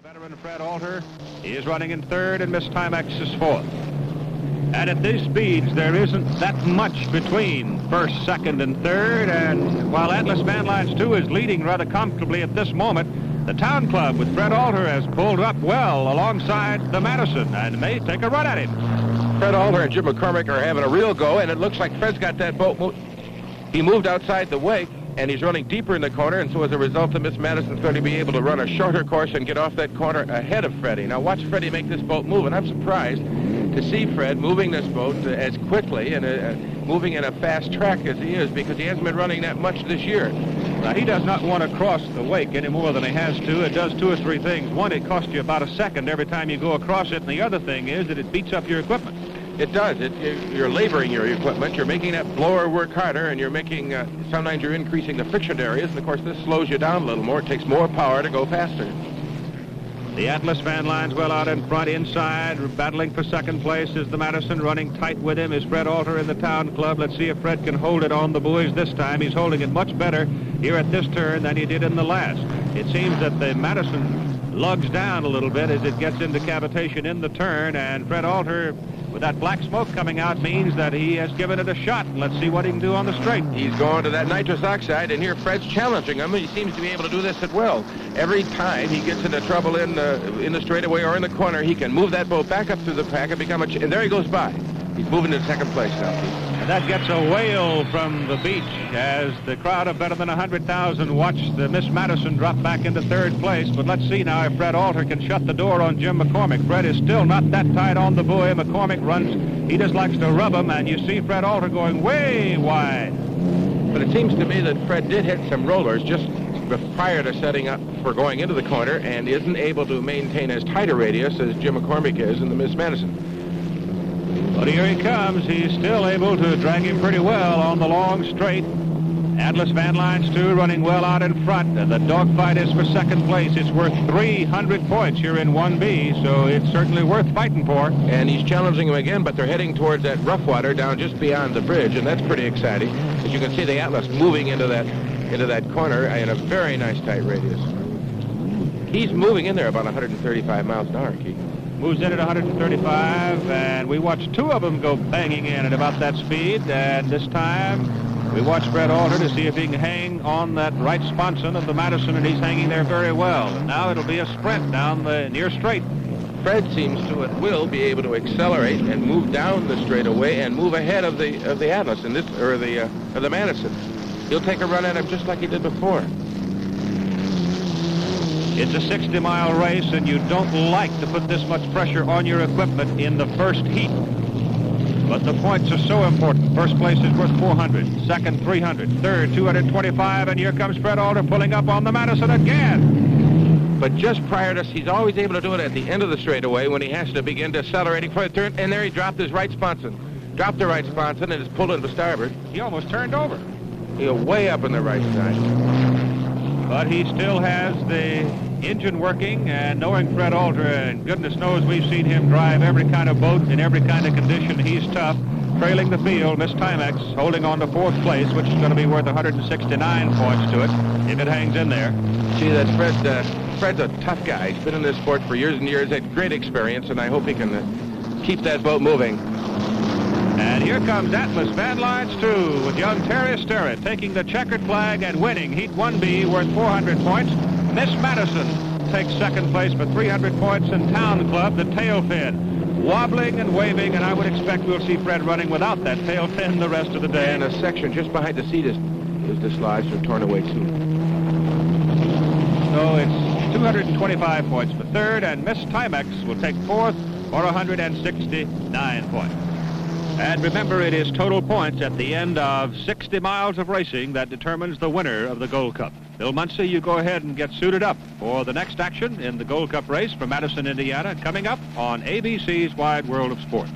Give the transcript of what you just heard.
the veteran Fred Alter. He is running in third, and Miss Timex is fourth. And at these speeds, there isn't that much between first, second, and third. And while Atlas Van Lines 2 is leading rather comfortably at this moment, the Town Club with Fred Alter has pulled up well alongside the Madison and may take a run at him. Fred Alter and Jim McCormick are having a real go, and it looks like Fred's got that boat. He moved outside the wake, and he's running deeper in the corner, and so as a result, Miss Madison's going to be able to run a shorter course and get off that corner ahead of Freddie. Now watch Freddie make this boat move, and I'm surprised to see Fred moving this boat as quickly and moving in a fast track as he is, because he hasn't been running that much this year. Now, he does not want to cross the wake any more than he has to. It does two or three things. One, it costs you about a second every time you go across it, and the other thing is that it beats up your equipment. It does. You're laboring your equipment. You're making that blower work harder, and you're making, sometimes you're increasing the friction areas, and of course this slows you down a little more. It takes more power to go faster. The Atlas Van Lines well out in front, inside, battling for second place is the Madison. Running tight with him is Fred Alter in the Town Club. Let's see if Fred can hold it on the buoys this time. He's holding it much better here at this turn than he did in the last. It seems that the Madison lugs down a little bit as it gets into cavitation in the turn, and Fred Alter, with that black smoke coming out, means that he has given it a shot. Let's see what he can do on the straight. He's going to that nitrous oxide, and here Fred's challenging him. He seems to be able to do this at will. Every time he gets into trouble in the straightaway or in the corner, he can move that boat back up through the pack and become and there he goes by. He's moving to second place now. And that gets a wail from the beach as the crowd of better than 100,000 watch the Miss Madison drop back into third place. But let's see now if Fred Alter can shut the door on Jim McCormick. Fred is still not that tight on the buoy. McCormick runs. He just likes to rub him, and you see Fred Alter going way wide. But it seems to me that Fred did hit some rollers just prior to setting up for going into the corner and isn't able to maintain as tight a radius as Jim McCormick is in the Miss Madison. But here he comes. He's still able to drag him pretty well on the long straight. Atlas Van Lines 2 running well out in front. The dogfight is for second place. It's worth 300 points here in 1B, so it's certainly worth fighting for. And he's challenging him again, but they're heading towards that rough water down just beyond the bridge, and that's pretty exciting. As you can see, the Atlas moving into that corner in a very nice tight radius. He's moving in there about 135 miles an hour, Keith. Moves in at 135, and we watched two of them go banging in at about that speed, and this time we watched Fred Alter to see if he can hang on that right sponson of the Madison, and he's hanging there very well. And now it'll be a sprint down the near straight. Fred seems to at will be able to accelerate and move down the straightaway and move ahead of the Atlas in this, or the Madison. He'll take a run at him just like he did before. It's a 60-mile race, and you don't like to put this much pressure on your equipment in the first heat. But the points are so important. First place is worth 400, second 300, third 225, and here comes Fred Alter pulling up on the Madison again. But just prior to, he's always able to do it at the end of the straightaway when he has to begin decelerating for a turn, and there he dropped his right sponson. Dropped the right sponson and is pulled into starboard. He almost turned over. He's way up on the right side. But he still has the engine working, and knowing Fred Alter, and goodness knows we've seen him drive every kind of boat in every kind of condition. He's tough. Trailing the field, Miss Timex holding on to fourth place, which is going to be worth 169 points to it if it hangs in there. See, that Fred's a tough guy. He's been in this sport for years and years, had great experience, and I hope he can keep that boat moving. And here comes Atlas Van Lines 2 with young Terry Sterrett taking the checkered flag and winning Heat 1B worth 400 points. Miss Madison takes second place for 300 points, and Town Club, the tail fin, wobbling and waving, and I would expect we'll see Fred running without that tail fin the rest of the day. And a section just behind the seat is dislodged or torn away too. So it's 225 points for third, and Miss Timex will take fourth for 169 points. And remember, it is total points at the end of 60 miles of racing that determines the winner of the Gold Cup. Bill Muncie, you go ahead and get suited up for the next action in the Gold Cup race from Madison, Indiana, coming up on ABC's Wide World of Sports.